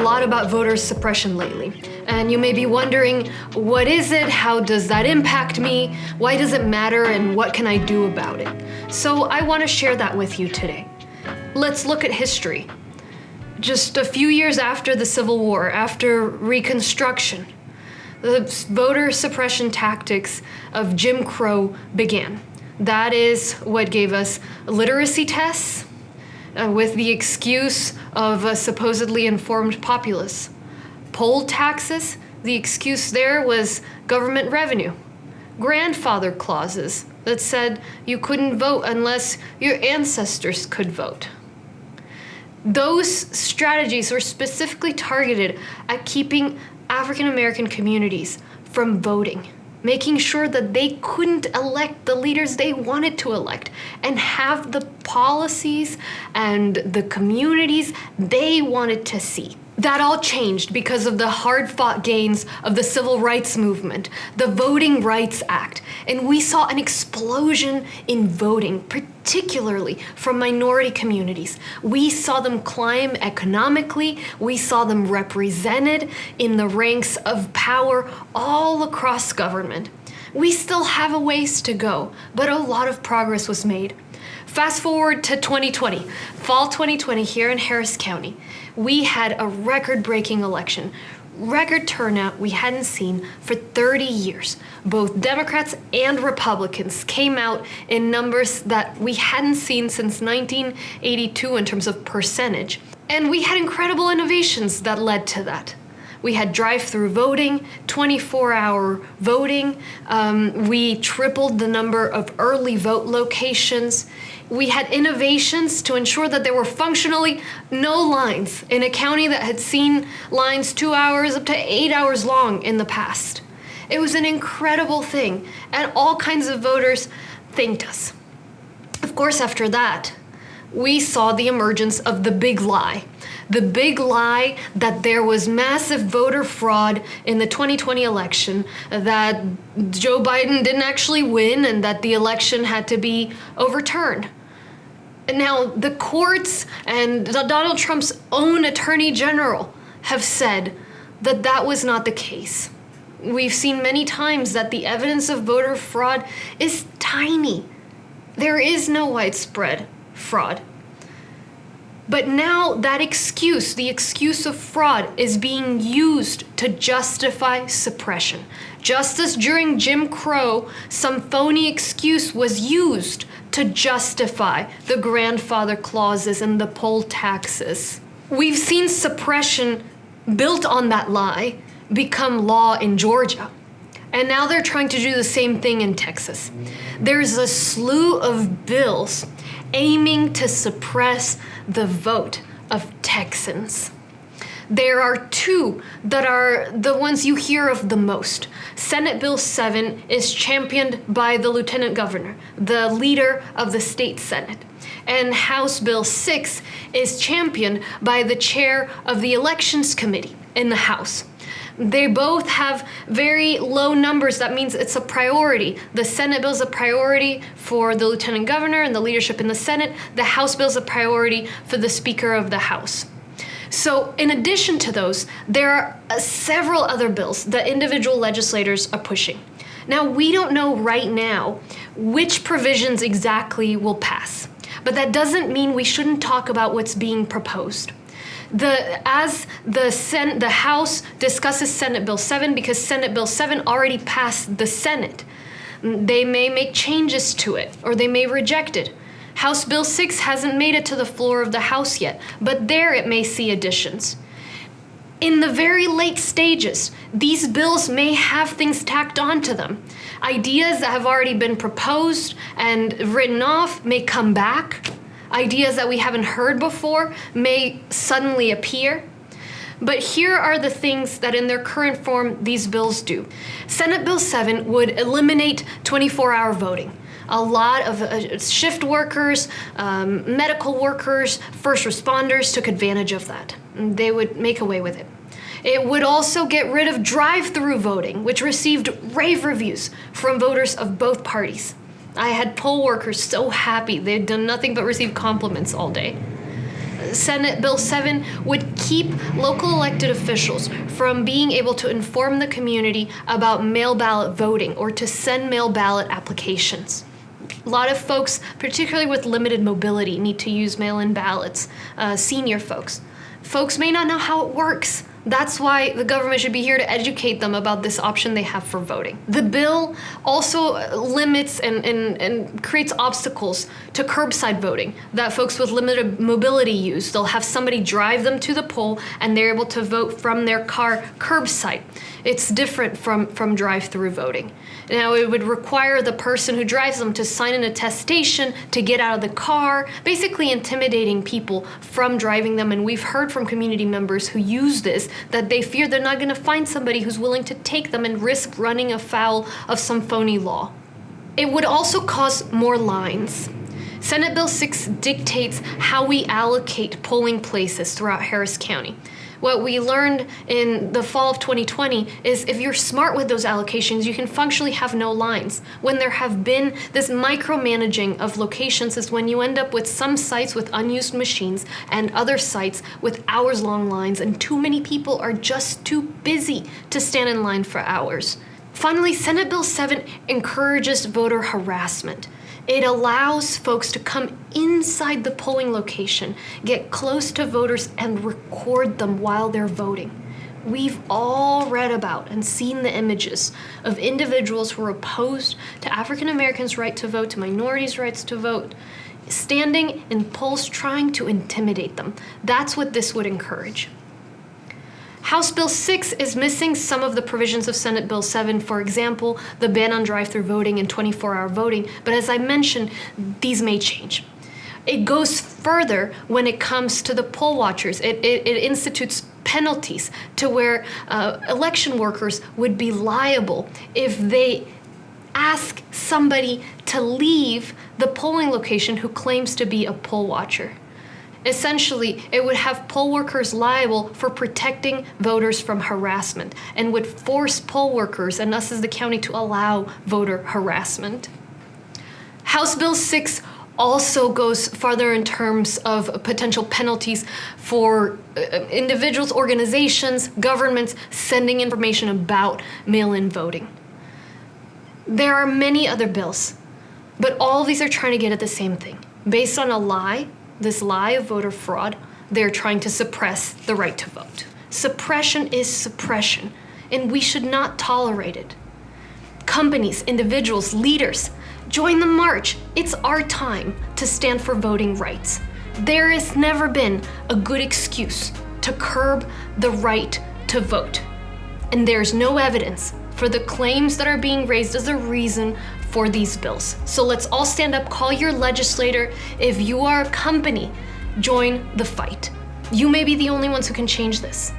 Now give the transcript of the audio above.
lot about voter suppression lately. And you may be wondering, what is it? How does that impact me? Why does it matter? And what can I do about it? So I want to share that with you today. Let's look at history. Just a few years after the Civil War, after Reconstruction, the voter suppression tactics of Jim Crow began. That is what gave us literacy tests with the excuse of a supposedly informed populace. Poll taxes, the excuse there was government revenue. Grandfather clauses that said you couldn't vote unless your ancestors could vote. Those strategies were specifically targeted at keeping African American communities from voting, making sure that they couldn't elect the leaders they wanted to elect and have the policies and the communities they wanted to see. That all changed because of the hard-fought gains of the Civil Rights Movement, the Voting Rights Act, and we saw an explosion in voting, particularly from minority communities. We saw them climb economically, we saw them represented in the ranks of power all across government. We still have a ways to go, but a lot of progress was made. Fast forward to 2020, fall 2020 here in Harris County. We had a record-breaking election, record turnout we hadn't seen for 30 years. Both Democrats and Republicans came out in numbers that we hadn't seen since 1982 in terms of percentage. And we had incredible innovations that led to that. We had drive-through voting, 24-hour voting. We tripled the number of early vote locations. We had innovations to ensure that there were functionally no lines in a county that had seen lines 2 hours up to 8 hours long in the past. It was an incredible thing, and all kinds of voters thanked us. Of course, after that, we saw the emergence of the big lie. The big lie that there was massive voter fraud in the 2020 election, that Joe Biden didn't actually win, and that the election had to be overturned. Now, the courts and Donald Trump's own attorney general have said that that was not the case. We've seen many times that the evidence of voter fraud is tiny. There is no widespread fraud. But now that excuse, the excuse of fraud, is being used to justify suppression. Just as during Jim Crow, some phony excuse was used to justify the grandfather clauses and the poll taxes. We've seen suppression built on that lie become law in Georgia. And now they're trying to do the same thing in Texas. There's a slew of bills aiming to suppress the vote of Texans. There are two that are the ones you hear of the most. Senate Bill 7 is championed by the Lieutenant Governor, the leader of the state Senate. And House Bill 6 is championed by the chair of the Elections Committee in the House. They both have very low numbers. That means it's a priority. The Senate bill is a priority for the Lieutenant Governor and the leadership in the Senate. The House bill is a priority for the Speaker of the House. So in addition to those, there are several other bills that individual legislators are pushing. Now, we don't know right now which provisions exactly will pass, but that doesn't mean we shouldn't talk about what's being proposed. As the House discusses Senate Bill 7, because Senate Bill 7 already passed the Senate, they may make changes to it, or they may reject it. House Bill 6 hasn't made it to the floor of the House yet, but there it may see additions. In the very late stages, these bills may have things tacked onto them. Ideas that have already been proposed and written off may come back. Ideas that we haven't heard before may suddenly appear. But here are the things that in their current form these bills do. Senate Bill 7 would eliminate 24-hour voting. A lot of shift workers, medical workers, first responders took advantage of that. They would make away with it. It would also get rid of drive-through voting, which received rave reviews from voters of both parties. I had poll workers so happy. They'd done nothing but receive compliments all day. Senate Bill 7 would keep local elected officials from being able to inform the community about mail ballot voting or to send mail ballot applications. A lot of folks, particularly with limited mobility, need to use mail-in ballots, senior folks. Folks may not know how it works. That's why the government should be here to educate them about this option they have for voting. The bill also limits and creates obstacles to curbside voting that folks with limited mobility use. They'll have somebody drive them to the poll and they're able to vote from their car curbside. It's different from drive-through voting. Now, it would require the person who drives them to sign an attestation to get out of the car, basically intimidating people from driving them. And we've heard from community members who use this that they fear they're not going to find somebody who's willing to take them and risk running afoul of some phony law. It would also cause more lines. Senate Bill 6 dictates how we allocate polling places throughout Harris County. What we learned in the fall of 2020 is if you're smart with those allocations, you can functionally have no lines. When there have been this micromanaging of locations is when you end up with some sites with unused machines and other sites with hours-long lines, and too many people are just too busy to stand in line for hours. Finally, Senate Bill 7 encourages voter harassment. It allows folks to come inside the polling location, get close to voters, and record them while they're voting. We've all read about and seen the images of individuals who are opposed to African Americans' right to vote, to minorities' rights to vote, standing in polls trying to intimidate them. That's what this would encourage. House Bill 6 is missing some of the provisions of Senate Bill 7, for example, the ban on drive-through voting and 24-hour voting, but as I mentioned, these may change. It goes further when it comes to the poll watchers. It institutes penalties to where election workers would be liable if they ask somebody to leave the polling location who claims to be a poll watcher. Essentially, it would have poll workers liable for protecting voters from harassment and would force poll workers and us as the county to allow voter harassment. House Bill 6 also goes farther in terms of potential penalties for individuals, organizations, governments sending information about mail-in voting. There are many other bills, but all of these are trying to get at the same thing. Based on a lie, this lie of voter fraud, they're trying to suppress the right to vote. Suppression is suppression, and we should not tolerate it. Companies, individuals, leaders, join the march. It's our time to stand for voting rights. There has never been a good excuse to curb the right to vote. And there's no evidence for the claims that are being raised as a reason for these bills. So let's all stand up, call your legislator. If you are a company, join the fight. You may be the only ones who can change this.